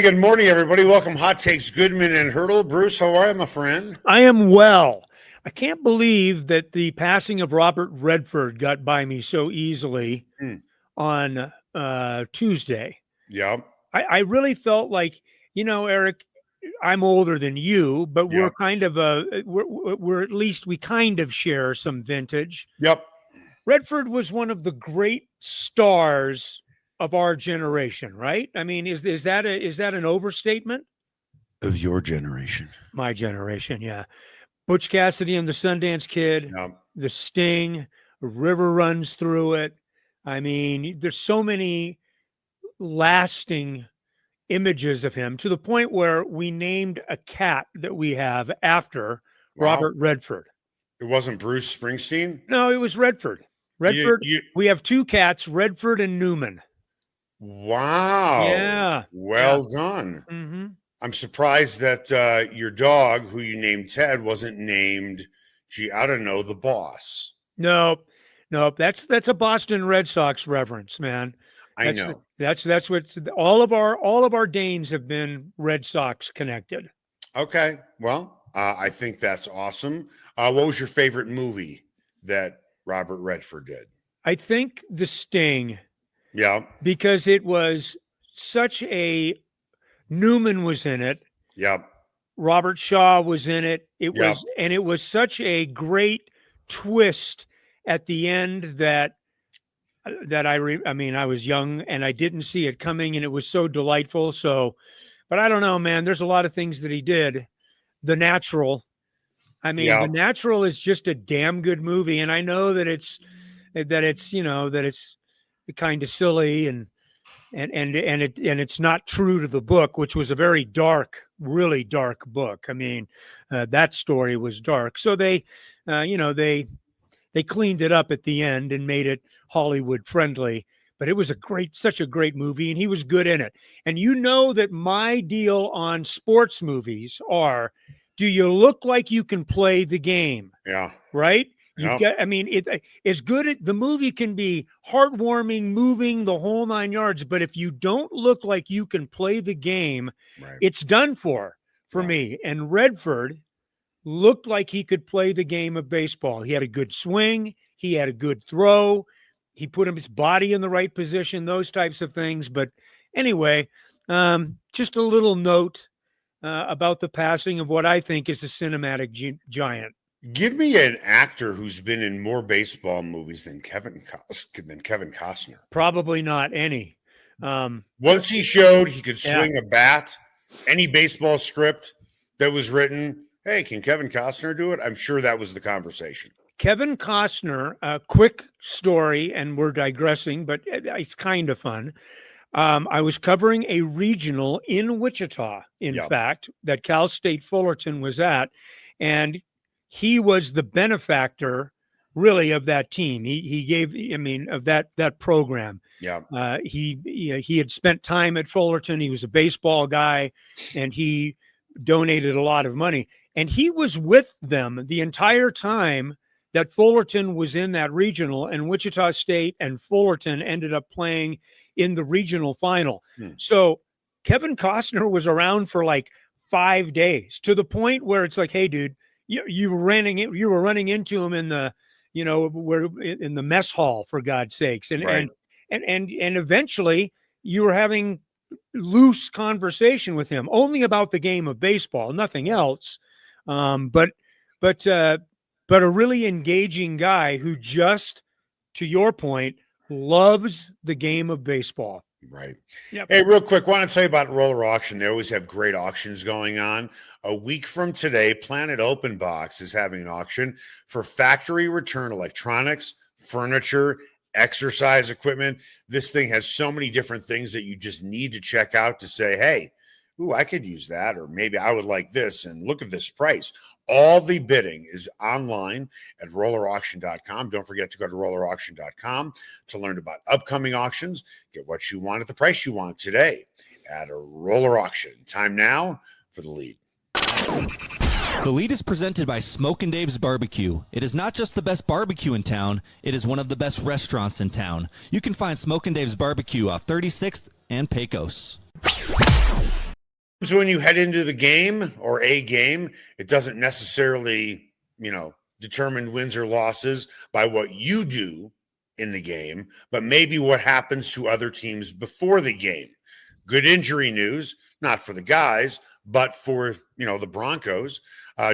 And good morning, everybody. Welcome, Hot Takes Goodman and Haertl. Bruce, how are you, my friend? I am well. I can't believe that the passing of Robert Redford got by me so easily on Tuesday. Yeah. I really felt like, Eric, I'm older than you, but we're kind of we're at least we kind of share some vintage. Yep. Redford was one of the great stars of our generation, right? I mean, is that an overstatement? Of your generation. My generation, yeah. Butch Cassidy and the Sundance Kid, The Sting, River runs through it. I mean, there's so many lasting images of him to the point where we named a cat that we have after Robert Redford. It wasn't Bruce Springsteen? No, it was Redford. Redford. We have two cats, Redford and Newman. Wow. Yeah. Well done. Mm-hmm. I'm surprised that your dog, who you named Ted, wasn't named, I don't know, the Boss. No, that's a Boston Red Sox reference, man. I know. That's what all of our Danes have been Red Sox connected. Okay. Well, I think that's awesome. What was your favorite movie that Robert Redford did? I think The Sting. Yeah. Because it was such a Newman was in it. Yep. Robert Shaw was in it. It was such a great twist at the end that I was young and I didn't see it coming, and it was so delightful. So, but I don't know, man. There's a lot of things that he did. The Natural. I mean, The Natural is just a damn good movie, and I know that it's kind of silly and it's not true to the book, which was a very dark, really dark book. I mean, that story was dark. So they cleaned it up at the end and made it Hollywood friendly. But it was such a great movie, and he was good in it. And you know that my deal on sports movies are, do you look like you can play the game? Yeah. Right? It's good. The movie can be heartwarming, moving, the whole nine yards. But if you don't look like you can play the game, it's done for me. And Redford looked like he could play the game of baseball. He had a good swing. He had a good throw. He put his body in the right position, those types of things. But anyway, just a little note about the passing of what I think is a cinematic giant. Give me an actor who's been in more baseball movies than Kevin Costner. Probably not any. Once he showed he could swing a bat, any baseball script that was written, hey, can Kevin Costner do it? I'm sure that was the conversation. Kevin Costner, a quick story, and we're digressing, but it's kind of fun. I was covering a regional in Wichita, in fact, that Cal State Fullerton was at, and he was the benefactor, really, of that team. He gave, of that program. Yeah. He had spent time at Fullerton. He was a baseball guy, and he donated a lot of money. And he was with them the entire time that Fullerton was in that regional, and Wichita State and Fullerton ended up playing in the regional final. So Kevin Costner was around for like 5 days, to the point where it's like, hey, dude, you were running into him in the, in the mess hall, for God's sakes. And eventually you were having loose conversation with him only about the game of baseball, nothing else. But a really engaging guy who just, to your point, loves the game of baseball. Right. Yep. Hey, real quick, want to tell you about Roller Auction. They always have great auctions going on. A week from today, Planet Open Box is having an auction for factory return electronics, furniture, exercise equipment. This thing has so many different things that you just need to check out to say, hey, ooh, I could use that, or maybe I would like this, and look at this price. All the bidding is online at rollerauction.com. Don't forget to go to rollerauction.com to learn about upcoming auctions. Get what you want at the price you want today at a Roller Auction. Time now for the lead. The lead is presented by Smokin' Dave's Barbecue. It is not just the best barbecue in town, it is one of the best restaurants in town. You can find Smokin' Dave's Barbecue off 36th and Pecos. So when you head into the game or a game, it doesn't necessarily, determine wins or losses by what you do in the game, but maybe what happens to other teams before the game. Good injury news, not for the guys, but for, the Broncos.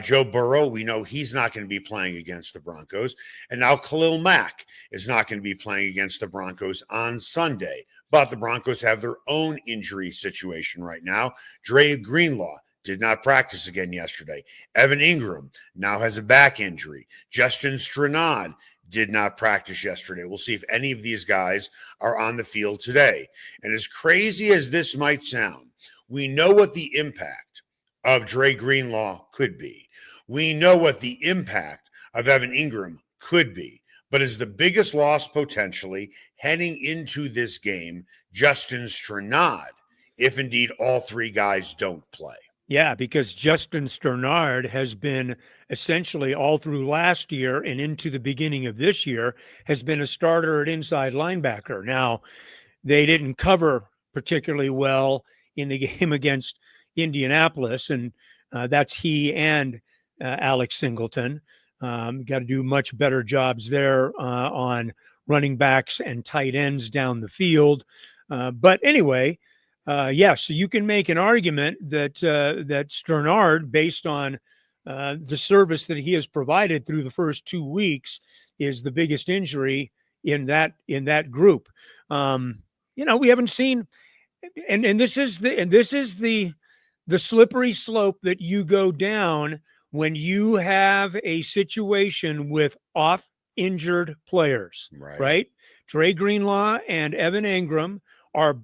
Joe Burrow, we know he's not going to be playing against the Broncos. And now Khalil Mack is not going to be playing against the Broncos on Sunday. But the Broncos have their own injury situation right now. Dre Greenlaw did not practice again yesterday. Evan Engram now has a back injury. Justin Strnad did not practice yesterday. We'll see if any of these guys are on the field today. And as crazy as this might sound, we know what the impact of Dre Greenlaw could be. We know what the impact of Evan Engram could be. But as the biggest loss potentially heading into this game, Justin Strnad, if indeed all three guys don't play. Yeah, because Justin Strnad has been essentially all through last year and into the beginning of this year has been a starter at inside linebacker. Now, they didn't cover particularly well in the game against Indianapolis, and that's he and Alex Singleton. Got to do much better jobs there on running backs and tight ends down the field. But anyway, so you can make an argument that that Strnad, based on the service that he has provided through the first 2 weeks, is the biggest injury in that group. We haven't seen, and this is the slippery slope that you go down when you have a situation with injured players, right? Dre Greenlaw and Evan Engram are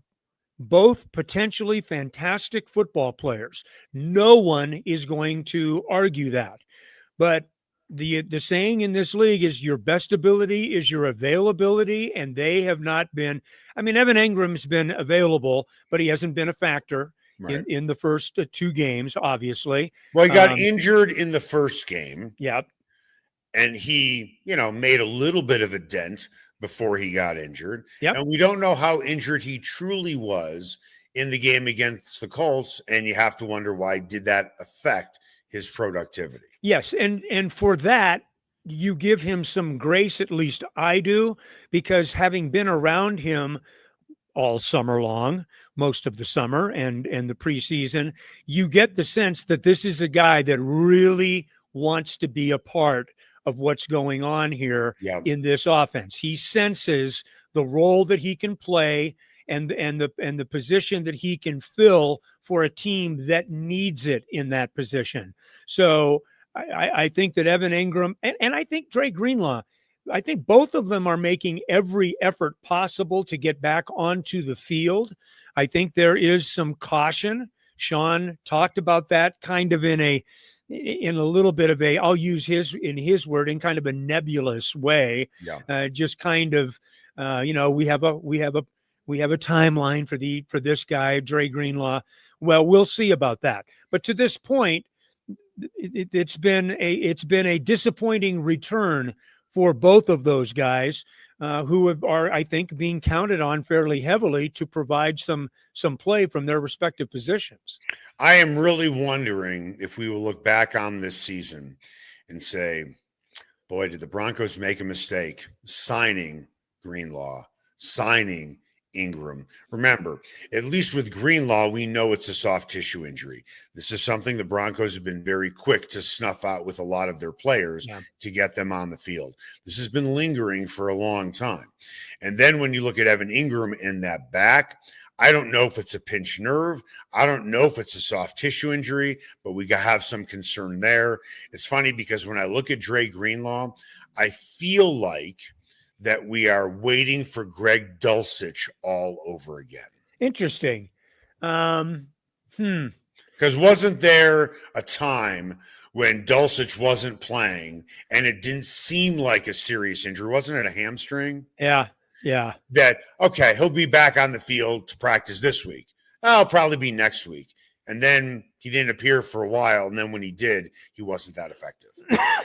both potentially fantastic football players. No one is going to argue that. But the saying in this league is your best ability is your availability, and they have not been. I mean, Evan Engram's been available, but he hasn't been a factor in the first 2 games, obviously. Well, he got injured in the first game. Yep. And he, made a little bit of a dent before he got injured. Yep. And we don't know how injured he truly was in the game against the Colts. And you have to wonder, why did that affect his productivity? Yes. And for that, you give him some grace, at least I do, because having been around him all summer long, most of the summer and the preseason, you get the sense that this is a guy that really wants to be a part of what's going on here in this offense. He senses the role that he can play and the position that he can fill for a team that needs it in that position. So I think that Evan Engram and I think Dre Greenlaw, I think both of them are making every effort possible to get back onto the field. I think there is some caution. Sean talked about that kind of in a little bit of I'll use his word, in kind of a nebulous way. Just kind of, we have a timeline for this guy, Dre Greenlaw. Well, we'll see about that. But to this point, it's been a disappointing return for both of those guys, who are, I think, being counted on fairly heavily to provide some play from their respective positions. I am really wondering if we will look back on this season and say, boy, did the Broncos make a mistake signing Greenlaw, signing Engram. Remember, at least with Greenlaw, we know it's a soft tissue injury. This is something the Broncos have been very quick to snuff out with a lot of their players to get them on the field. This has been lingering for a long time. And then when you look at Evan Engram in that back, I don't know if it's a pinched nerve. I don't know if it's a soft tissue injury, but we have some concern there. It's funny because when I look at Dre Greenlaw, I feel like that we are waiting for Greg Dulcich all over again. Interesting. Because wasn't there a time when Dulcich wasn't playing and it didn't seem like a serious injury? Wasn't it a hamstring? Yeah. That, okay, he'll be back on the field to practice this week. I'll probably be next week. And then he didn't appear for a while. And then when he did, he wasn't that effective.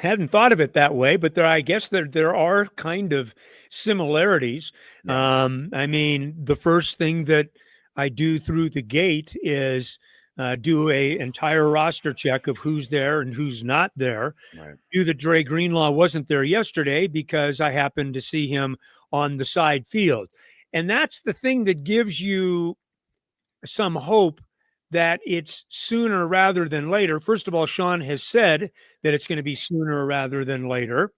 Hadn't thought of it that way, but I guess there are kind of similarities. Yeah. I mean, the first thing that I do through the gate is do a entire roster check of who's there and who's not there. Right. Knew that Dre Greenlaw wasn't there yesterday because I happened to see him on the side field. And that's the thing that gives you some hope that it's sooner rather than later. First of all, Sean has said that it's going to be sooner rather than later.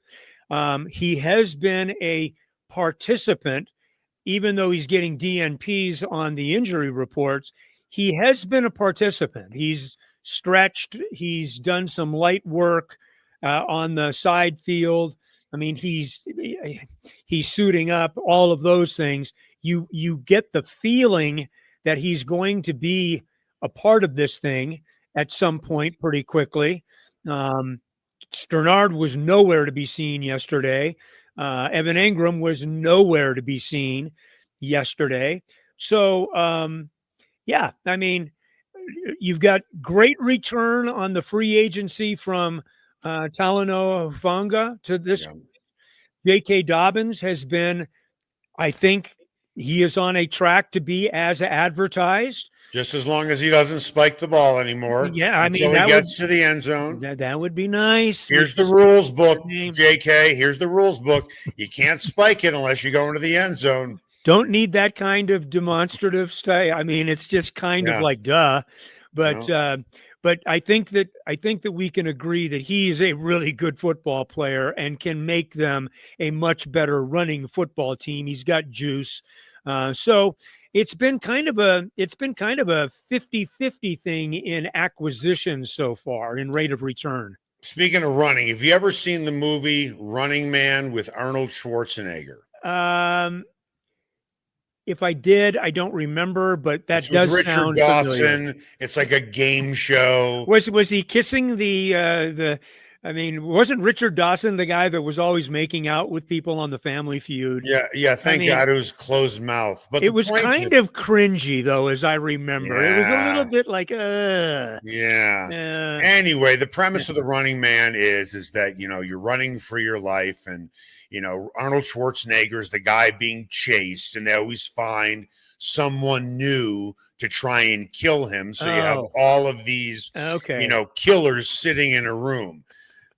He has been a participant, even though he's getting DNPs on the injury reports. He has been a participant. He's stretched. He's done some light work on the side field. I mean, he's suiting up, all of those things. You get the feeling that he's going to be a part of this thing at some point pretty quickly. Strnad was nowhere to be seen yesterday. Evan Engram was nowhere to be seen yesterday. So, yeah, I mean, you've got great return on the free agency from Talanoa Hufanga to this. Yeah. J.K. Dobbins has been, I think he is on a track to be as advertised. Just as long as he doesn't spike the ball anymore. Yeah, I mean, until he gets to the end zone. That would be nice. Here's the rules book, JK. Here's the rules book. You can't spike it unless you go into the end zone. Don't need that kind of demonstrative stay. I mean, it's just kind of like duh. But I think that we can agree that he's a really good football player and can make them a much better running football team. He's got juice. So it's been kind of a 50-50 thing in acquisitions so far in rate of return. Speaking of running, have you ever seen the movie Running Man with Arnold Schwarzenegger? If I did, I don't remember, but that it's does Richard sound Dawson. familiar. It's like a game show. Was he kissing the? I mean, wasn't Richard Dawson the guy that was always making out with people on the Family Feud? Yeah. Thank God it was closed mouth. But it was kind of cringy, though, as I remember. Yeah. It was a little bit like, Anyway, the premise of the Running Man is that you're running for your life, and Arnold Schwarzenegger is the guy being chased, and they always find someone new to try and kill him. So you have all of these, killers sitting in a room.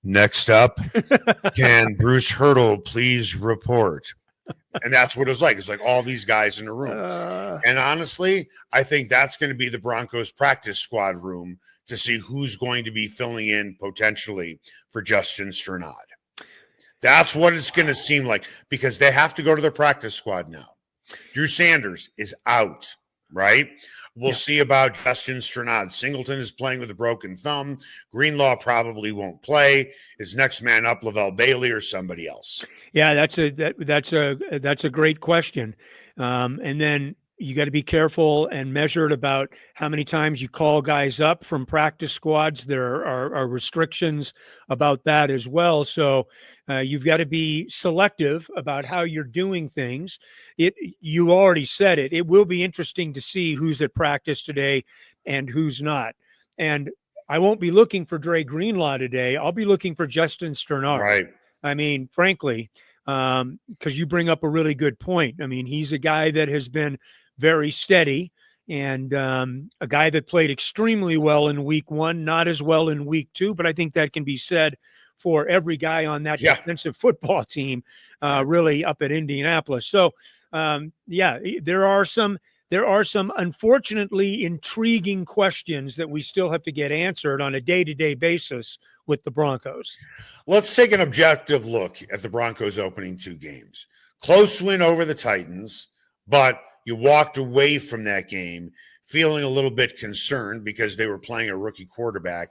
Next up, can Bruce Haertl please report? And that's what it was like. It's like all these guys in a room. And honestly, I think that's going to be the Broncos practice squad room to see who's going to be filling in potentially for Justin Strnad. That's what it's going to seem like, because they have to go to their practice squad now. Drew Sanders is out, right? We'll see about Justin Strnad. Singleton is playing with a broken thumb. Greenlaw probably won't play. Is next man up Lavelle Bailey or somebody else? Yeah, that's a great question. And then you got to be careful and measured about how many times you call guys up from practice squads. There are restrictions about that as well. So you've got to be selective about how you're doing things. You already said it. It will be interesting to see who's at practice today and who's not. And I won't be looking for Dre Greenlaw today. I'll be looking for Justin Strnad. Right. I mean, frankly, because you bring up a really good point. I mean, he's a guy that has been very steady, and a guy that played extremely well in week 1, not as well in week 2, but I think that can be said for every guy on that defensive football team, really up at Indianapolis. So, there are some unfortunately intriguing questions that we still have to get answered on a day-to-day basis with the Broncos. Let's take an objective look at the Broncos opening 2 games. Close win over the Titans, but you walked away from that game feeling a little bit concerned because they were playing a rookie quarterback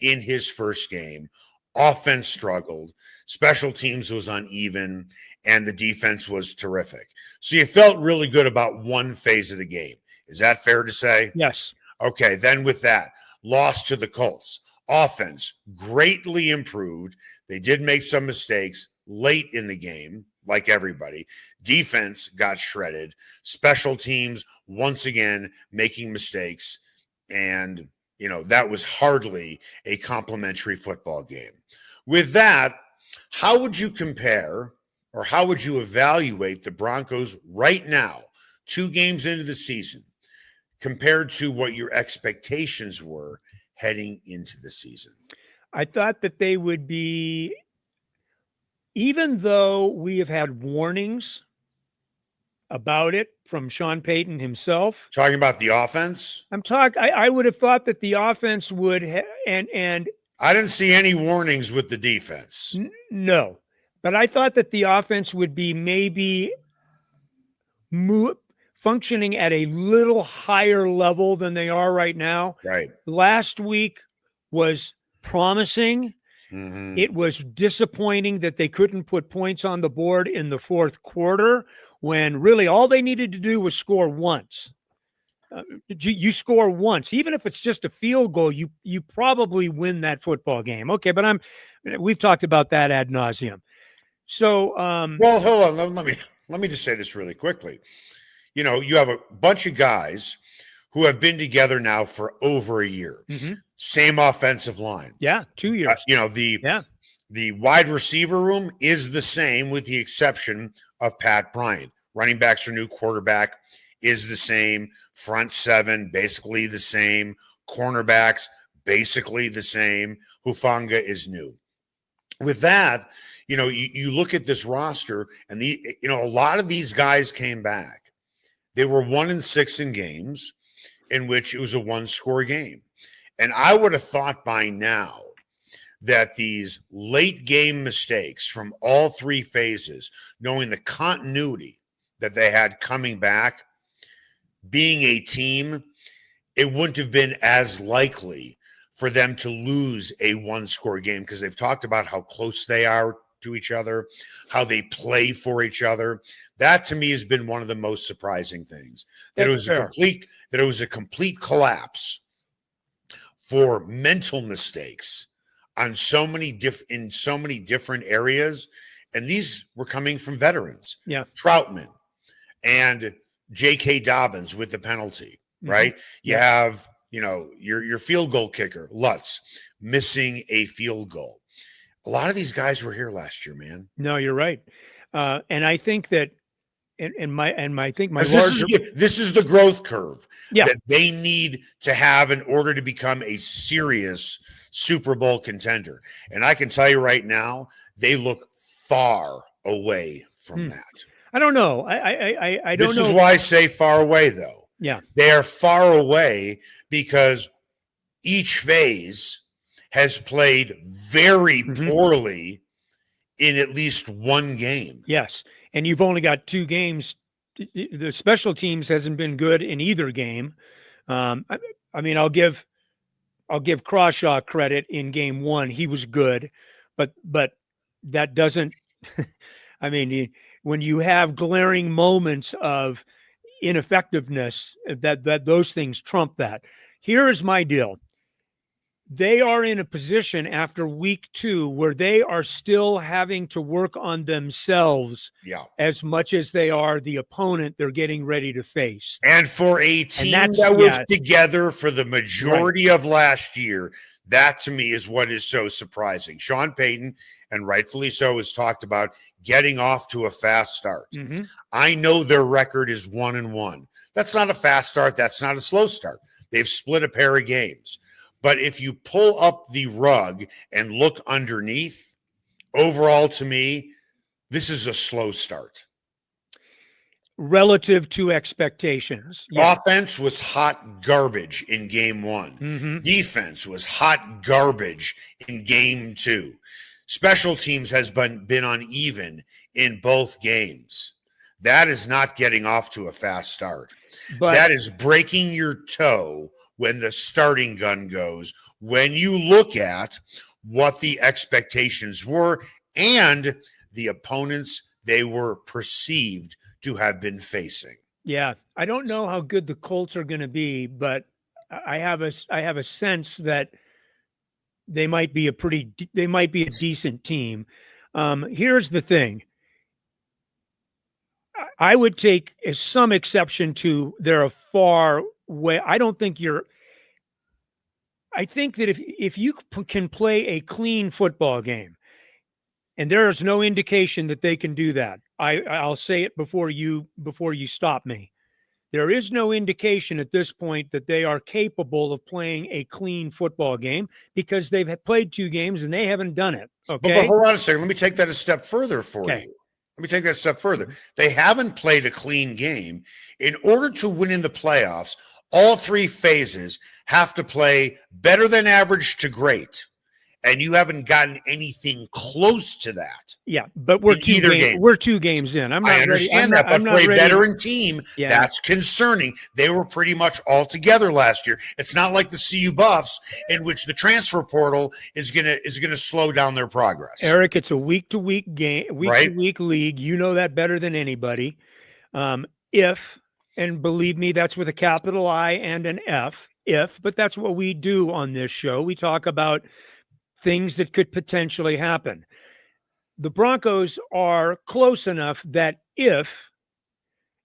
in his first game. Offense struggled. Special teams was uneven, and the defense was terrific. So you felt really good about one phase of the game. Is that fair to say? Yes. Okay, then with that, loss to the Colts. Offense greatly improved. They did make some mistakes late in the game, like everybody. Defense got shredded. Special teams, once again, making mistakes. And, that was hardly a complimentary football game. With that, how would you compare or how would you evaluate the Broncos right now, 2 games into the season, compared to what your expectations were heading into the season? I thought that they would be, even though we have had warnings about it from Sean Payton himself. Talking about the offense? I would have thought that the offense would and I didn't see any warnings with the defense. No, but I thought that the offense would be maybe functioning at a little higher level than they are right now. Right. Last week was promising. Mm-hmm. It was disappointing that they couldn't put points on the board in the fourth quarter when really all they needed to do was score once. You score once, even if it's just a field goal, you probably win that football game. Okay, but we've talked about that ad nauseum. So, well, hold on. Let me just say this really quickly. You know, you have a bunch of guys who have been together now for over a year. Mm-hmm. Same offensive line. Yeah, 2 years. The wide receiver room is the same with the exception of Pat Bryant. Running backs are new, quarterback is the same, front seven basically the same, cornerbacks basically the same. Hufanga is new. With that, you know, you look at this roster and a lot of these guys came back. They were 1-6 in games in which it was a one-score game. And I would have thought by now that these late game mistakes from all three phases, knowing the continuity that they had coming back, being a team, it wouldn't have been as likely for them to lose a one-score game because they've talked about how close they are to each other, how they play for each other. That to me has been one of the most surprising things. That it was a complete collapse for mental mistakes on so many different areas, and these were coming from veterans. Yeah, Troutman and J.K. Dobbins with the penalty, right? You have, your field goal kicker, Lutz, missing a field goal. A lot of these guys were here last year, man. No, you're right. And I think that, this is the growth curve that they need to have in order to become a serious Super Bowl contender. And I can tell you right now, they look far away from that. I don't know. I don't know. This is why I say far away, though. Yeah. They are far away because each phase has played very poorly in at least one game. Yes. And you've only got 2 games. The special teams hasn't been good in either game. I mean, I'll give Crawshaw credit in game 1. He was good, but that doesn't, I mean, when you have glaring moments of ineffectiveness, that those things trump that. Here is my deal. They are in a position after week 2 where they are still having to work on themselves as much as they are the opponent they're getting ready to face. And for a team that was together for the majority of last year, that to me is what is so surprising. Sean Payton, and rightfully so, has talked about getting off to a fast start. I know their record is 1-1. That's not a fast start. That's not a slow start. They've split a pair of games. But if you pull up the rug and look underneath, overall to me, this is a slow start. Relative to expectations. Offense was hot garbage in game 1. Defense was hot garbage in game 2. Special teams has been uneven in both games. That is not getting off to a fast start. But that is breaking your toe when the starting gun goes, when you look at what the expectations were and the opponents they were perceived to have been facing. Yeah, I don't know how good the Colts are going to be, but I have a sense that they might be a decent team. Here's the thing. I would take some exception to they're a far way. I think that if you can play a clean football game, and there is no indication that they can do that, I'll say it before you stop me, There is no indication at this point that they are capable of playing a clean football game because they've played 2 games and they haven't done it. Okay. But hold on a second. Let me take that a step further for Okay. you. Let me take that a step further. They haven't played a clean game. In order to win in the playoffs, all 3 phases have to play better than average to great. And you haven't gotten anything close to that. Yeah, but we're 2 games in. I understand that, but for a veteran team, that's concerning. They were pretty much all together last year. It's not like the CU Buffs, in which the transfer portal is gonna slow down their progress. Eric, it's a week-to-week game, week-to-week league. You know that better than anybody. If, and believe me, that's with a capital I and an F, but that's what we do on this show. We talk about things that could potentially happen. The Broncos are close enough that if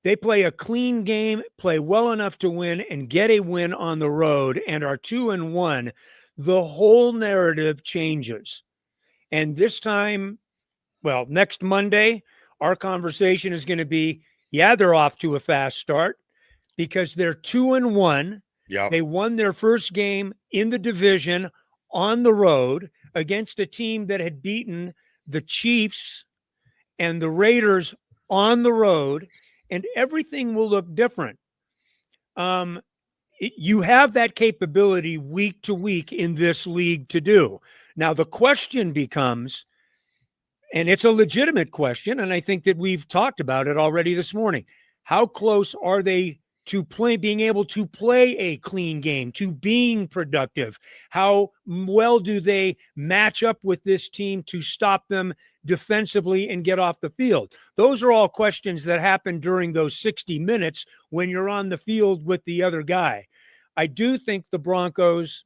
they play a clean game, play well enough to win, and get a win on the road and are 2-1, the whole narrative changes. And this time, well, next Monday, our conversation is going to be, they're off to a fast start because they're 2-1. Yep. They won their first game in the division on the road against a team that had beaten the Chiefs and the Raiders on the road, and everything will look different. You have that capability week to week in this league to do. Now, the question becomes, and it's a legitimate question, and I think that we've talked about it already this morning, how close are they to being able to play a clean game, to being productive? How well do they match up with this team to stop them defensively and get off the field? Those are all questions that happen during those 60 minutes when you're on the field with the other guy. I do think the Broncos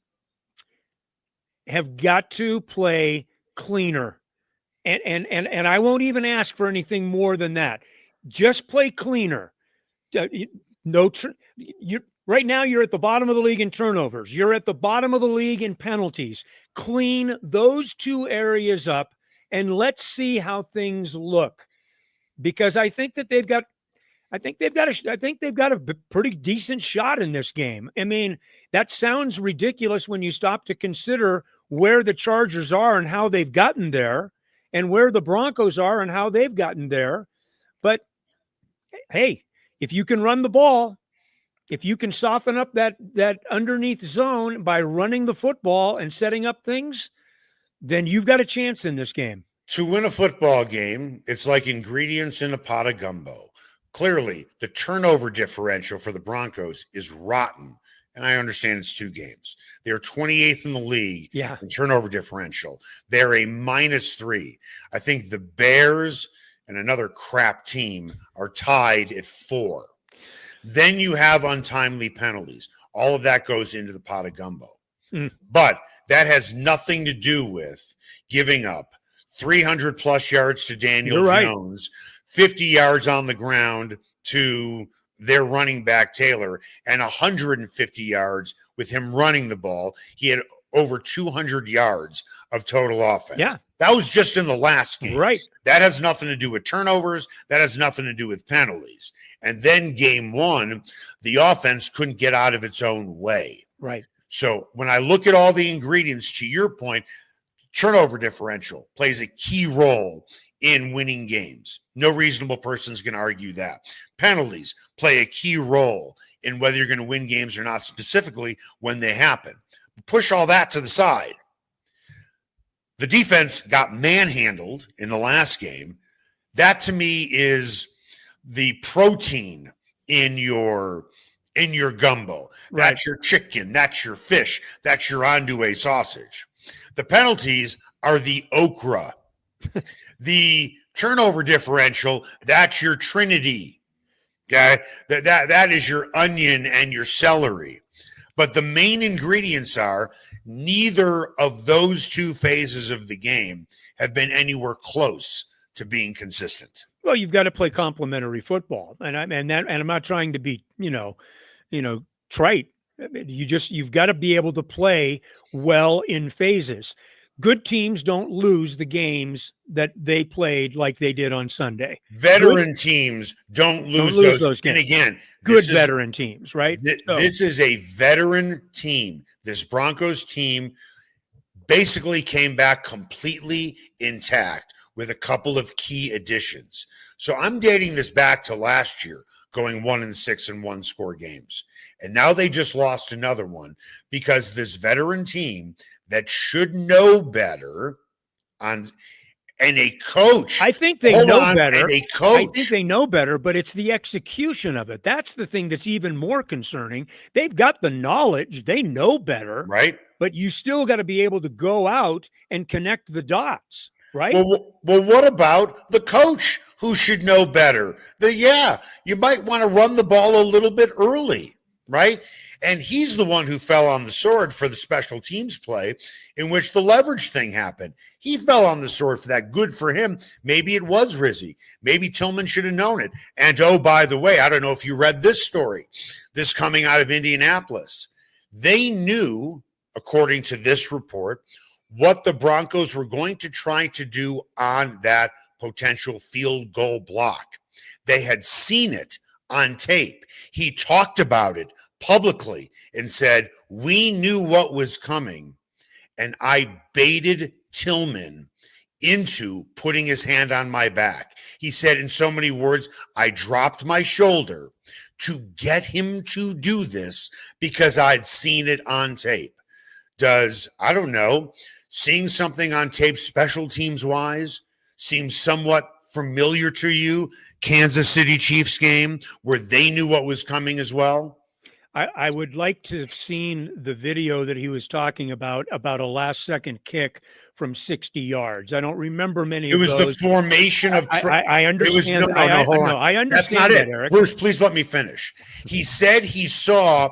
have got to play cleaner. And I won't even ask for anything more than that. Just play cleaner. Right now, you're at the bottom of the league in turnovers. You're at the bottom of the league in penalties. Clean those 2 areas up, and let's see how things look. Because I think they've got a pretty decent shot in this game. I mean, that sounds ridiculous when you stop to consider where the Chargers are and how they've gotten there, and where the Broncos are and how they've gotten there. But hey, if you can run the ball, if you can soften up that underneath zone by running the football and setting up things, then you've got a chance in this game. To win a football game, it's like ingredients in a pot of gumbo. Clearly, the turnover differential for the Broncos is rotten, and I understand it's 2 games. They're 28th in the league in turnover differential. They're a -3. I think the Bears and another crap team are tied at 4. Then you have untimely penalties. All of that goes into the pot of gumbo. But that has nothing to do with giving up 300-plus yards to Daniel Jones, 50 yards on the ground to their running back, Taylor, and 150 yards with him running the ball. He had over 200 yards of total offense. Yeah. That was just in the last game. Right. That has nothing to do with turnovers. That has nothing to do with penalties. And then game 1, the offense couldn't get out of its own way. Right. So when I look at all the ingredients, to your point, turnover differential plays a key role in winning games. No reasonable person is going to argue that. Penalties play a key role in whether you're going to win games or not, specifically when they happen. Push all that to the side. The defense got manhandled in the last game. That to me is the protein in your gumbo. Right. That's your chicken. That's your fish. That's your andouille sausage. The penalties are the okra. The turnover differential, that's your trinity. Okay? That is your onion and your celery. But the main ingredients are neither of those 2 phases of the game have been anywhere close to being consistent. Well, you've got to play complementary football, and I'm not trying to be, trite. You've got to be able to play well in phases. Good teams don't lose the games that they played like they did on Sunday. Veteran teams don't lose those games. And again, good veteran teams, right? This is a veteran team. This Broncos team basically came back completely intact with a couple of key additions. So I'm dating this back to last year, going 1-6 in one-score games. And now they just lost another one because this veteran team that should know better and a coach. I think they know better. And a coach. I think they know better, but it's the execution of it. That's the thing that's even more concerning. They've got the knowledge. They know better. Right. But you still got to be able to go out and connect the dots. Right. Well, what about the coach who should know better? You might want to run the ball a little bit early. Right. And he's the one who fell on the sword for the special teams play in which the leverage thing happened. He fell on the sword for that. Good for him. Maybe it was Rizzi. Maybe Tillman should have known it. And, oh, by the way, I don't know if you read this story, this coming out of Indianapolis. They knew, according to this report, what the Broncos were going to try to do on that potential field goal block. They had seen it on tape. He talked about it publicly and said, we knew what was coming. And I baited Tillman into putting his hand on my back. He said, in so many words, I dropped my shoulder to get him to do this because I'd seen it on tape. I don't know, seeing something on tape special teams wise seems somewhat familiar to you? Kansas City Chiefs game where they knew what was coming as well? I would like to have seen the video that he was talking about a last-second kick from 60 yards. I don't remember many of those. It was the formation of... I understand. Hold on. I understand. That's not it, Eric. Bruce, please let me finish. He said he saw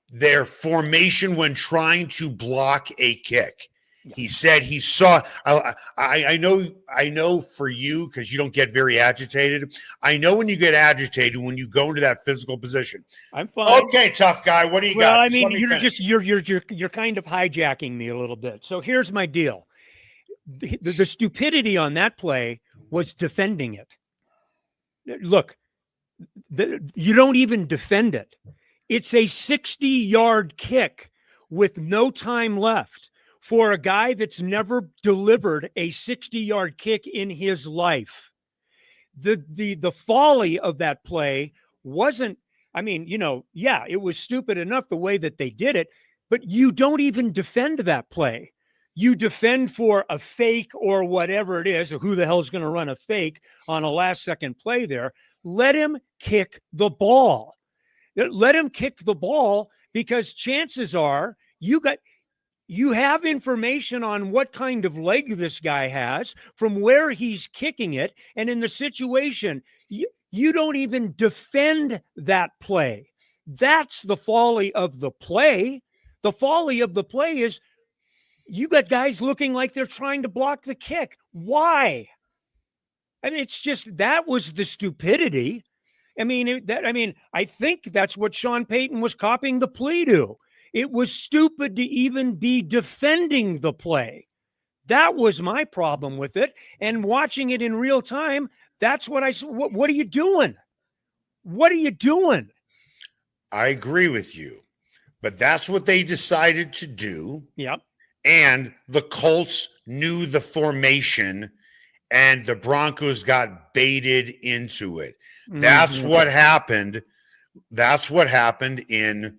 their formation when trying to block a kick. He said he saw. I know for you, because you don't get very agitated. I know when you get agitated when you go into that physical position. I'm fine. Okay, tough guy. What do you got? Well, I mean, you're kind of hijacking me a little bit. So here's my deal. The stupidity on that play was defending it. Look, you don't even defend it. It's a 60-yard kick with no time left. For a guy that's never delivered a 60-yard kick in his life. The folly of that play wasn't, it was stupid enough the way that they did it, but you don't even defend that play. You defend for a fake or whatever it is, or who the hell's going to run a fake on a last-second play there. Let him kick the ball. Let him kick the ball because chances are you have information on what kind of leg this guy has from where he's kicking it. And in the situation, you don't even defend that play. That's the folly of the play. The folly of the play is you got guys looking like they're trying to block the kick. Why? I mean, it's just, that was the stupidity. I think that's what Sean Payton was copying the plea to. It was stupid to even be defending the play. That was my problem with it. And watching it in real time, that's what what are you doing? What are you doing? I agree with you, but that's what they decided to do. Yep. And the Colts knew the formation and the Broncos got baited into it. That's what happened. That's what happened in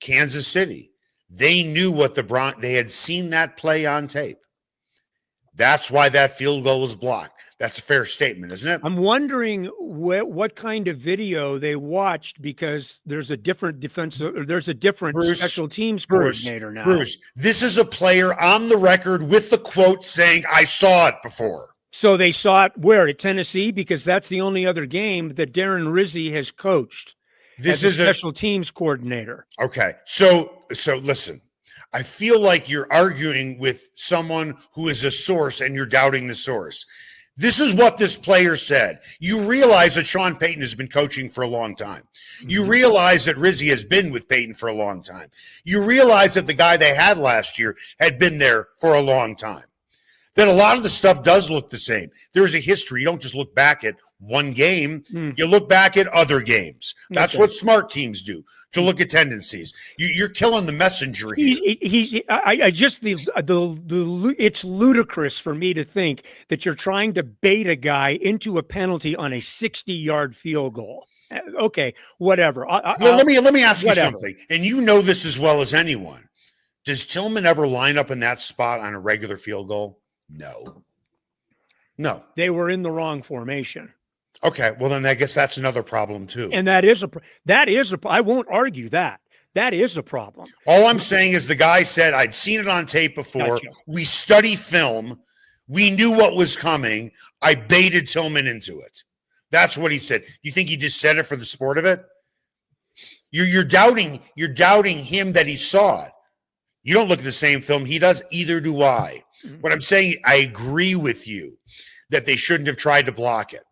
Kansas City. They knew what they had seen that play on tape. That's why that field goal was blocked. That's a fair statement, isn't it? I'm wondering what kind of video they watched because there's a different special teams coordinator now. Bruce, this is a player on the record with the quote saying, I saw it before. So they saw it where? At Tennessee? Because that's the only other game that Darren Rizzi has coached. This is a special teams coordinator. Okay. So listen, I feel like you're arguing with someone who is a source and you're doubting the source. This is what this player said. You realize that Sean Payton has been coaching for a long time. You realize that Rizzi has been with Payton for a long time. You realize that the guy they had last year had been there for a long time. that a lot of the stuff does look the same. There's a history. You don't just look back at one game. You look back at other games. That's what smart teams do, to look at tendencies. You're killing the messenger here. It's ludicrous for me to think that you're trying to bait a guy into a penalty on a 60-yard field goal. Okay, whatever. Let me ask you something, and you know this as well as anyone. Does Tillman ever line up in that spot on a regular field goal? No. They were in the wrong formation. Okay, well then I guess that's another problem too. And I won't argue that. That is a problem. All I'm saying is the guy said, I'd seen it on tape before. Gotcha. We study film. We knew what was coming. I baited Tillman into it. That's what he said. You think he just said it for the sport of it? You're doubting him that he saw it. You don't look at the same film he does, either do I. What I'm saying, I agree with you that they shouldn't have tried to block it.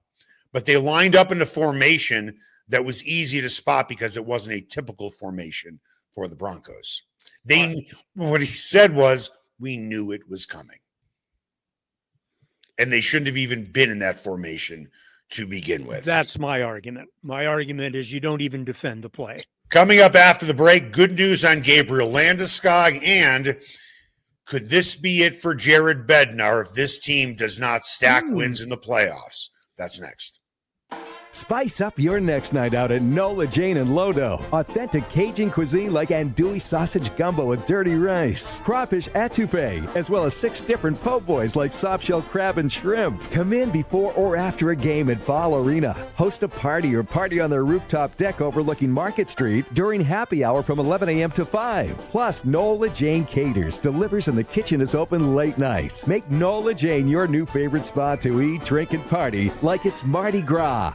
But they lined up in a formation that was easy to spot because it wasn't a typical formation for the Broncos. What he said was, we knew it was coming. And they shouldn't have even been in that formation to begin with. That's my argument. My argument is you don't even defend the play. Coming up after the break, good news on Gabriel Landeskog, and could this be it for Jared Bednar if this team does not stack wins in the playoffs? That's next. Spice up your next night out at Nola Jane and Lodo. Authentic Cajun cuisine like andouille sausage gumbo with dirty rice, crawfish etouffee, as well as 6 different po' boys like soft-shell crab and shrimp. Come in before or after a game at Ball Arena. Host a party or party on their rooftop deck overlooking Market Street during happy hour from 11 a.m. to 5. Plus, Nola Jane caters, delivers, and the kitchen is open late night. Make Nola Jane your new favorite spot to eat, drink, and party like it's Mardi Gras.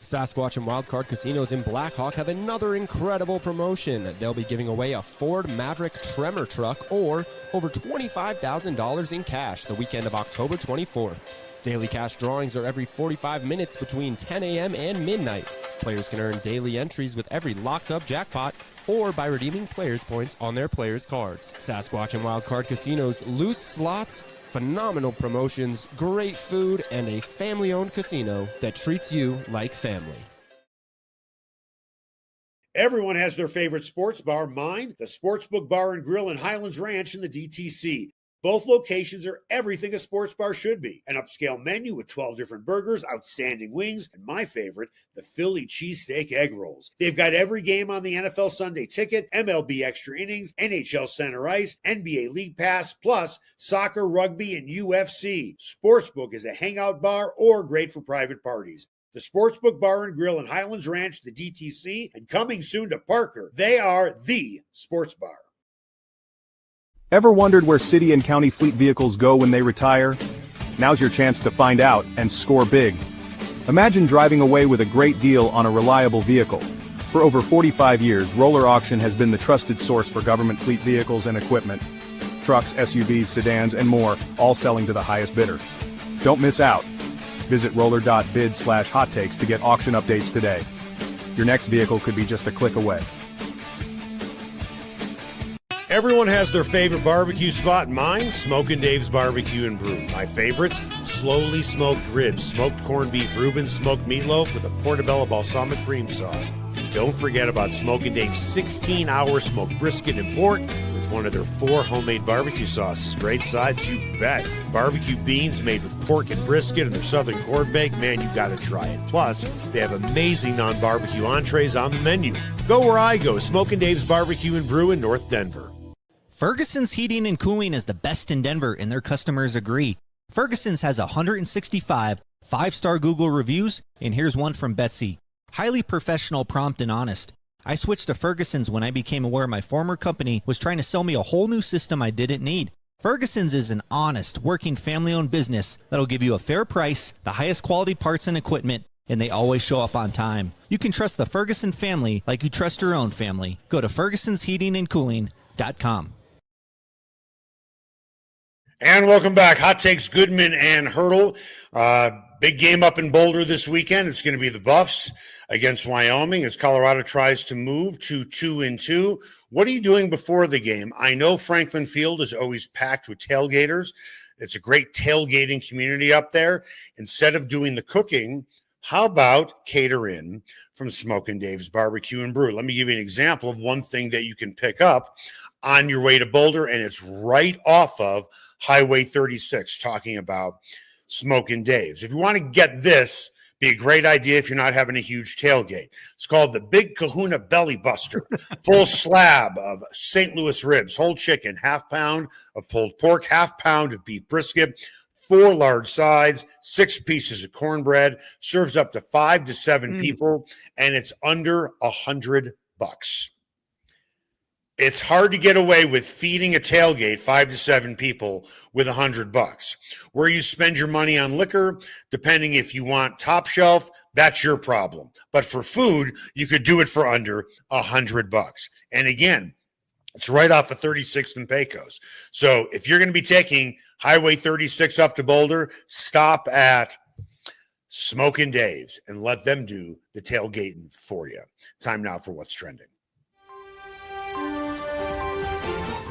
Sasquatch and Wildcard Casinos in Blackhawk have another incredible promotion. They'll be giving away a Ford Maverick Tremor truck or over $25,000 in cash the weekend of October 24th. Daily cash drawings are every 45 minutes between 10 a.m. and midnight. Players can earn daily entries with every locked-up jackpot or by redeeming players' points on their players' cards. Sasquatch and Wildcard Casinos, loose slots, phenomenal promotions, great food, and a family-owned casino that treats you like family. Everyone has their favorite sports bar. Mine, the Sportsbook Bar and Grill in Highlands Ranch in the DTC. Both locations are everything a sports bar should be. An upscale menu with 12 different burgers, outstanding wings, and my favorite, the Philly cheesesteak egg rolls. They've got every game on the NFL Sunday Ticket, MLB Extra Innings, NHL Center Ice, NBA League Pass, plus soccer, rugby, and UFC. Sportsbook is a hangout bar or great for private parties. The Sportsbook Bar and Grill in Highlands Ranch, the DTC, and coming soon to Parker. They are the sports bar. Ever wondered where city and county fleet vehicles go when they retire? Now's your chance to find out and score big. Imagine driving away with a great deal on a reliable vehicle. For over 45 years, Roller Auction has been the trusted source for government fleet vehicles and equipment. Trucks, SUVs, sedans, and more, all selling to the highest bidder. Don't miss out. Visit roller.bid/hot takes to get auction updates today. Your next vehicle could be just a click away. Everyone has their favorite barbecue spot. Mine, Smokin' Dave's Barbecue and Brew. My favorites, slowly smoked ribs, smoked corned beef Reuben, smoked meatloaf with a portobello balsamic cream sauce. Don't forget about Smokin' Dave's 16-hour smoked brisket and pork with one of their 4 homemade barbecue sauces. Great sides, you bet. Barbecue beans made with pork and brisket and their southern corn bake. Man, you got to try it. Plus, they have amazing non-barbecue entrees on the menu. Go where I go, Smokin' Dave's Barbecue and Brew in North Denver. Ferguson's Heating and Cooling is the best in Denver, and their customers agree. Ferguson's has 165 5-star Google reviews, and here's one from Betsy. Highly professional, prompt, and honest. I switched to Ferguson's when I became aware my former company was trying to sell me a whole new system I didn't need. Ferguson's is an honest, working, family-owned business that'll give you a fair price, the highest quality parts and equipment, and they always show up on time. You can trust the Ferguson family like you trust your own family. Go to fergusonsheatingandcooling.com. And welcome back. Hot Takes Goodman and Haertl. Big game up in Boulder this weekend. It's going to be the Buffs against Wyoming as Colorado tries to move to 2-2. What are you doing before the game? I know Franklin Field is always packed with tailgaters. It's a great tailgating community up there. Instead of doing the cooking, how about cater in from Smokin' Dave's Barbecue and Brew? Let me give you an example of one thing that you can pick up on your way to Boulder, and it's right off of Highway 36, talking about Smokin' Dave's. If you want to get this, be a great idea if you're not having a huge tailgate. It's called the Big Kahuna Belly Buster. Full slab of St. Louis ribs, whole chicken, half pound of pulled pork, half pound of beef brisket, 4 large sides, 6 pieces of cornbread, serves up to 5 to 7 people, and it's under $100. It's hard to get away with feeding a tailgate 5 to 7 people with $100. Where you spend your money on liquor, depending if you want top shelf, that's your problem. But for food, you could do it for under $100. And again, it's right off of 36th and Pecos. So if you're going to be taking Highway 36 up to Boulder, stop at Smokin' Dave's and let them do the tailgating for you. Time now for What's Trending.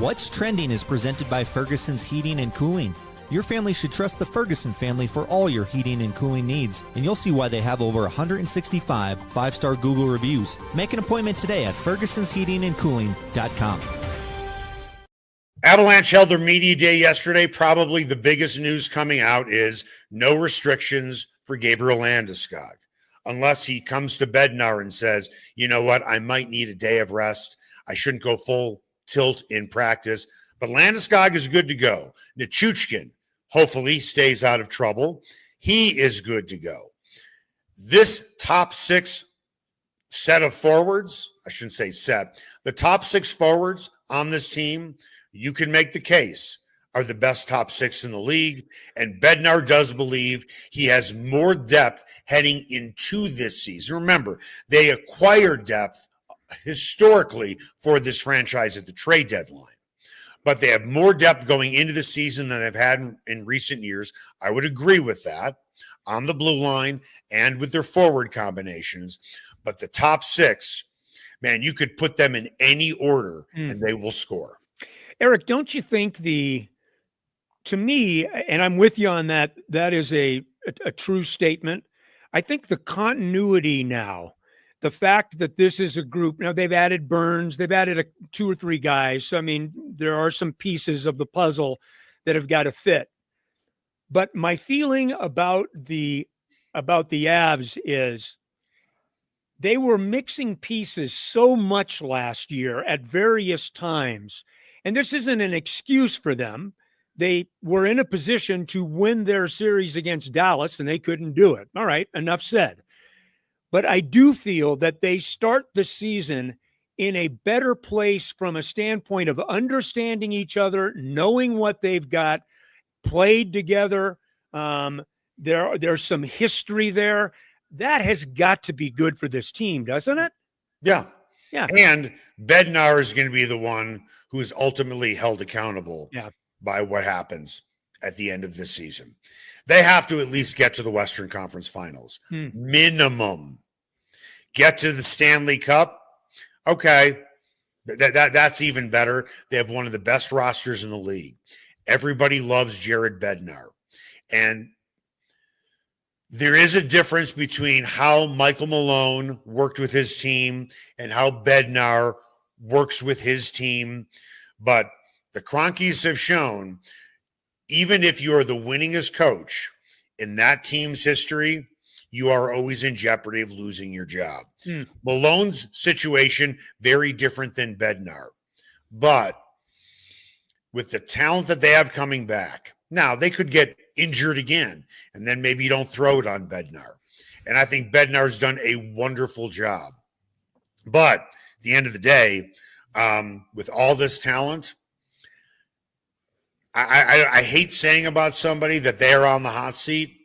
What's Trending is presented by Ferguson's Heating and Cooling. Your family should trust the Ferguson family for all your heating and cooling needs, and you'll see why they have over 165 5-star Google reviews. Make an appointment today at fergusonsheatingandcooling.com. Avalanche held their media day yesterday. Probably the biggest news coming out is no restrictions for Gabriel Landeskog, unless he comes to Bednar and says, you know what, I might need a day of rest. I shouldn't go full tilt in practice, but Landeskog is good to go. Nichushkin hopefully stays out of trouble. He is good to go. This top 6 set of forwards, I shouldn't say set, the top 6 forwards on this team, you can make the case, are the best top 6 in the league, and Bednar does believe he has more depth heading into this season. Remember, they acquired depth historically for this franchise at the trade deadline, but they have more depth going into the season than they've had in recent years. I would agree with that on the blue line and with their forward combinations, but the top 6, man, you could put them in any order and they will score. Eric, don't you think to me, and I'm with you on that, that is a true statement. I think the continuity now, the fact that this is a group, now they've added Burns, they've added 2 or 3 guys. So, I mean, there are some pieces of the puzzle that have got to fit. But my feeling about the Avs is they were mixing pieces so much last year at various times. And this isn't an excuse for them. They were in a position to win their series against Dallas, and they couldn't do it. All right, enough said. But I do feel that they start the season in a better place from a standpoint of understanding each other, knowing what they've got, played together. There's some history there. That has got to be good for this team, doesn't it? Yeah. Yeah. And Bednar is going to be the one who is ultimately held accountable by what happens at the end of this season. They have to at least get to the Western Conference Finals. Minimum. Get to the Stanley Cup. Okay. That's even better. They have one of the best rosters in the league. Everybody loves Jared Bednar. And there is a difference between how Michael Malone worked with his team and how Bednar works with his team. But the Cronkies have shown, even if you're the winningest coach in that team's history, you are always in jeopardy of losing your job. Malone's situation, very different than Bednar. But with the talent that they have coming back, now they could get injured again, and then maybe you don't throw it on Bednar. And I think Bednar's done a wonderful job. But at the end of the day, with all this talent, I hate saying about somebody that they're on the hot seat,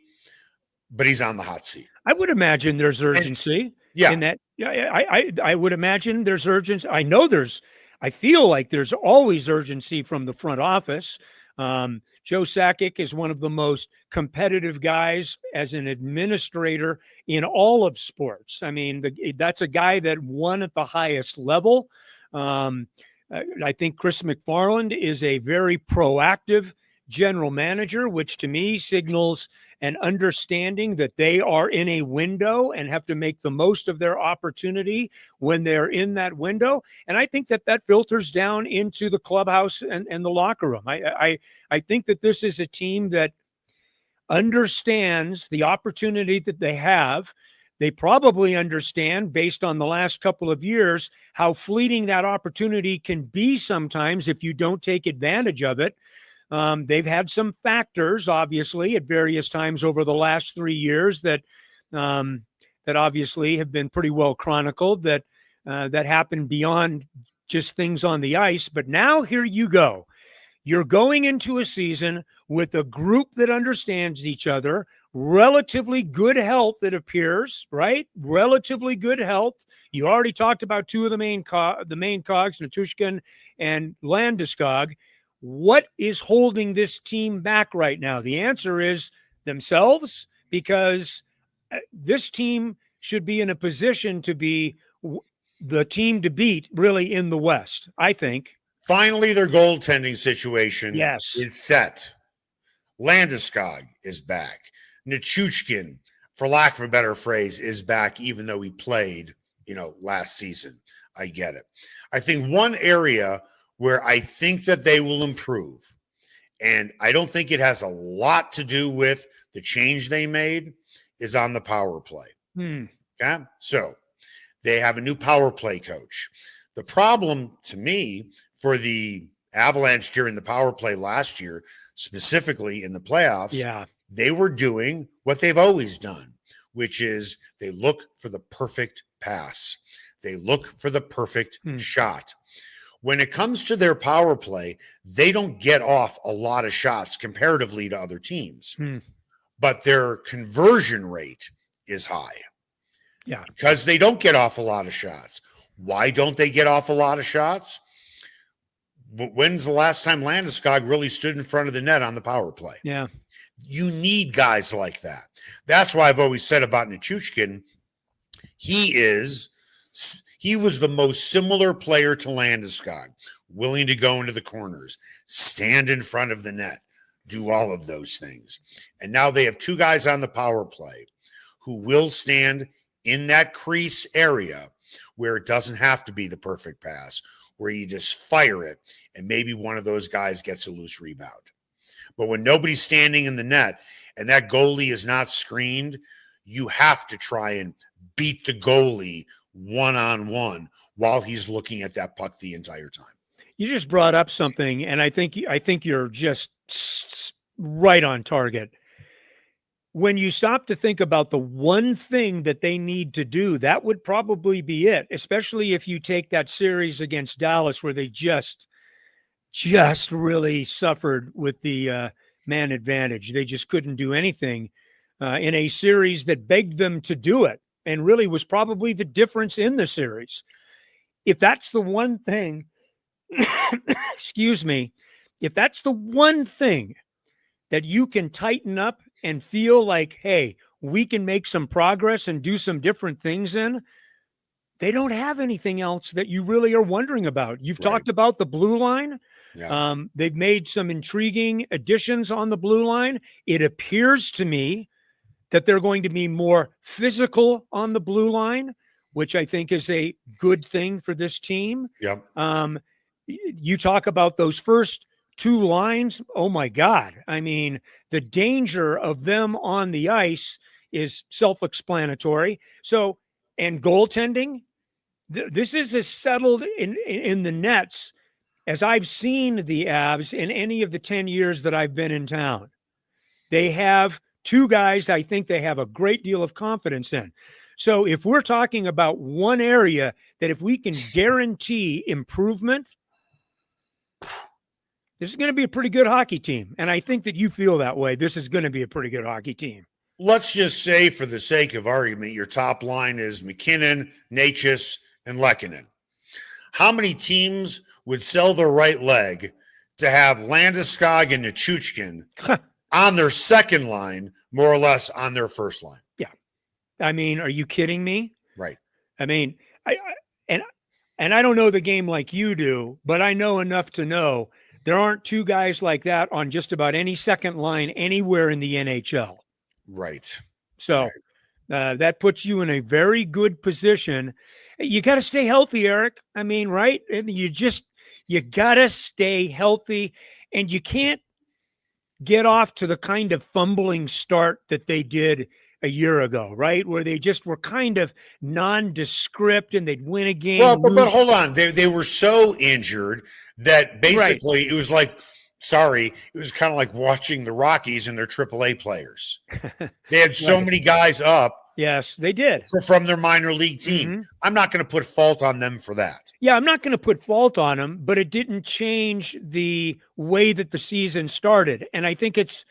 but he's on the hot seat. I would imagine there's urgency in that. I would imagine there's urgency. I feel like there's always urgency from the front office. Joe Sakic is one of the most competitive guys as an administrator in all of sports. I mean, that's a guy that won at the highest level. I think Chris McFarland is a very proactive general manager, which to me signals an understanding that they are in a window and have to make the most of their opportunity when they're in that window. And I think that that filters down into the clubhouse and the locker room. I think that this is a team that understands the opportunity that they have. They probably understand, based on the last couple of years, how fleeting that opportunity can be sometimes if you don't take advantage of it. They've had some factors, obviously, at various times over the last 3 years that obviously have been pretty well chronicled, that happened beyond just things on the ice. But now here you go. You're going into a season with a group that understands each other, relatively good health, it appears, right? Relatively good health. You already talked about two of the main cogs, Nichushkin and Landeskog. What is holding this team back right now? The answer is themselves, because this team should be in a position to be the team to beat, really, in the West, I think. Finally, their goaltending situation is set. Landeskog is back. Nichushkin, for lack of a better phrase, is back, even though he played, last season. I get it. I think one area where I think that they will improve, and I don't think it has a lot to do with the change they made, is on the power play. Okay? So they have a new power play coach. The problem to me for the Avalanche during the power play last year, specifically in the playoffs, they were doing what they've always done, which is they look for the perfect pass. They look for the perfect shot. When it comes to their power play, they don't get off a lot of shots comparatively to other teams, but their conversion rate is high. Yeah. Because they don't get off a lot of shots. Why don't they get off a lot of shots? When's the last time Landeskog really stood in front of the net on the power play? Yeah. You need guys like that. That's why I've always said about Nichushkin, he was the most similar player to Landeskog, willing to go into the corners, stand in front of the net, do all of those things. And now they have two guys on the power play who will stand in that crease area where it doesn't have to be the perfect pass, where you just fire it and maybe one of those guys gets a loose rebound. But when nobody's standing in the net and that goalie is not screened, you have to try and beat the goalie one-on-one while he's looking at that puck the entire time. You just brought up something, and I think you're just right on target. When you stop to think about the one thing that they need to do, that would probably be it, especially if you take that series against Dallas where they just really suffered with the man advantage. They just couldn't do anything in a series that begged them to do it, and really was probably the difference in the series. If that's the one thing, excuse me, if that's the one thing that you can tighten up and feel like, hey, we can make some progress and do some different things in, they don't have anything else that you really are wondering about. You've talked about the blue line. Yeah. They've made some intriguing additions on the blue line. It appears to me that they're going to be more physical on the blue line, which I think is a good thing for this team. Yep. You talk about those first two lines. Oh my God. I mean, the danger of them on the ice is self-explanatory. So, and goaltending, this is as settled in the nets as I've seen the Avs in any of the 10 years that I've been in town. They have two guys I think they have a great deal of confidence in. So if we're talking about one area that if we can guarantee improvement, this is going to be a pretty good hockey team. And I think that you feel that way. This is going to be a pretty good hockey team. Let's just say, for the sake of argument, your top line is McKinnon, Necas, and Lehkonen. How many teams would sell their right leg to have Landeskog and Nichushkin on their second line, more or less on their first line? Yeah. I mean, are you kidding me? Right. I mean, I don't know the game like you do, but I know enough to know There aren't two guys like that on just about any second line anywhere in the NHL. Right. So that puts you in a very good position. You got to stay healthy, Eric. I mean, right? You got to stay healthy, and you can't get off to the kind of fumbling start that they did a year ago, right? Where they just were kind of nondescript and they'd win a game. Well, but hold on. They were so injured that basically it was like, it was kind of like watching the Rockies and their AAA players. They had so many guys up. Yes, they did. From their minor league team. Mm-hmm. I'm not going to put fault on them for that. Yeah, I'm not going to put fault on them, but it didn't change the way that the season started. And I think it's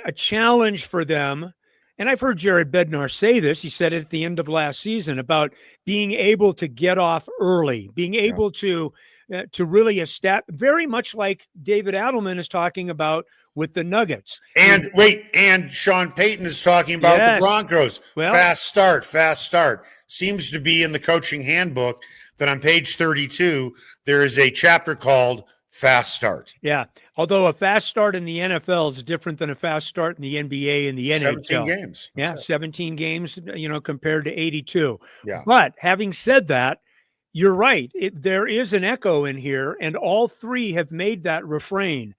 a challenge for them. And I've heard Jared Bednar say this. He said it at the end of last season about being able to get off early, being able to really establish, very much like David Adelman is talking about with the Nuggets. And Sean Payton is talking about the Broncos. Well, fast start. Seems to be in the coaching handbook that on page 32, there is a chapter called Fast Start. Yeah. Although a fast start in the NFL is different than a fast start in the NBA and the NHL. 17 games. Yeah, 17 games, compared to 82. Yeah. But having said that, you're right. There is an echo in here, and all three have made that refrain.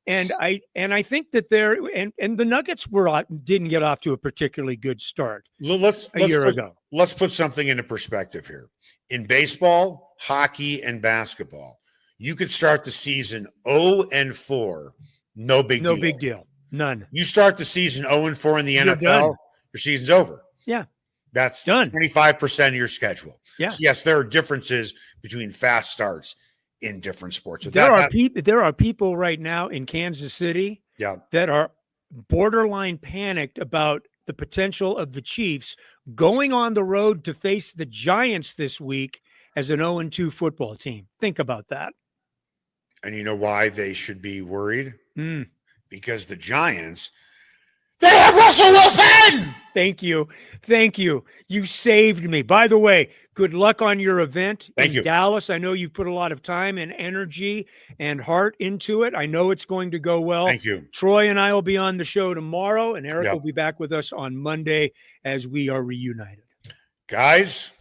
And I think that the Nuggets didn't get off to a particularly good start a year ago. Let's put something into perspective here. In baseball, hockey, and basketball, you could start the season 0-4, no big deal. No big deal. None. You start the season 0-4 in the NFL, your season's over. Yeah. That's done. 25% of your schedule. Yeah. So yes, there are differences between fast starts in different sports. So there are people right now in Kansas City that are borderline panicked about the potential of the Chiefs going on the road to face the Giants this week as an 0-2 football team. Think about that. And you know why they should be worried? Because the Giants, they have Russell Wilson! Thank you. You saved me. By the way, good luck on your event in Dallas. I know you put a lot of time and energy and heart into it. I know it's going to go well. Thank you. Troy and I will be on the show tomorrow, and Eric will be back with us on Monday as we are reunited. Guys,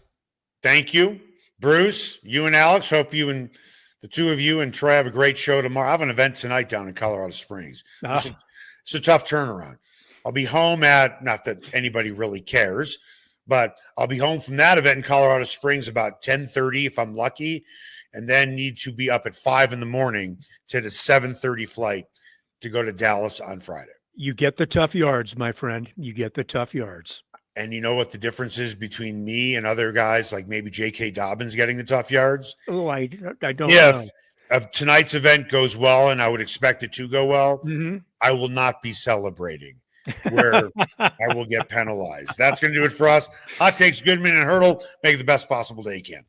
thank you. Bruce, you and Alex, hope you and the two of you and Troy have a great show tomorrow. I have an event tonight down in Colorado Springs. It's a tough turnaround. I'll be home not that anybody really cares, but I'll be home from that event in Colorado Springs about 10:30 if I'm lucky, and then need to be up at 5 in the morning to hit a 7:30 flight to go to Dallas on Friday. You get the tough yards, my friend. You get the tough yards. And you know what the difference is between me and other guys like maybe J.K. Dobbins getting the tough yards? Oh, I don't know. If tonight's event goes well, and I would expect it to go well, I will not be celebrating where I will get penalized. That's going to do it for us. Hot Takes, Goodman and Haertl. Make it the best possible day you can.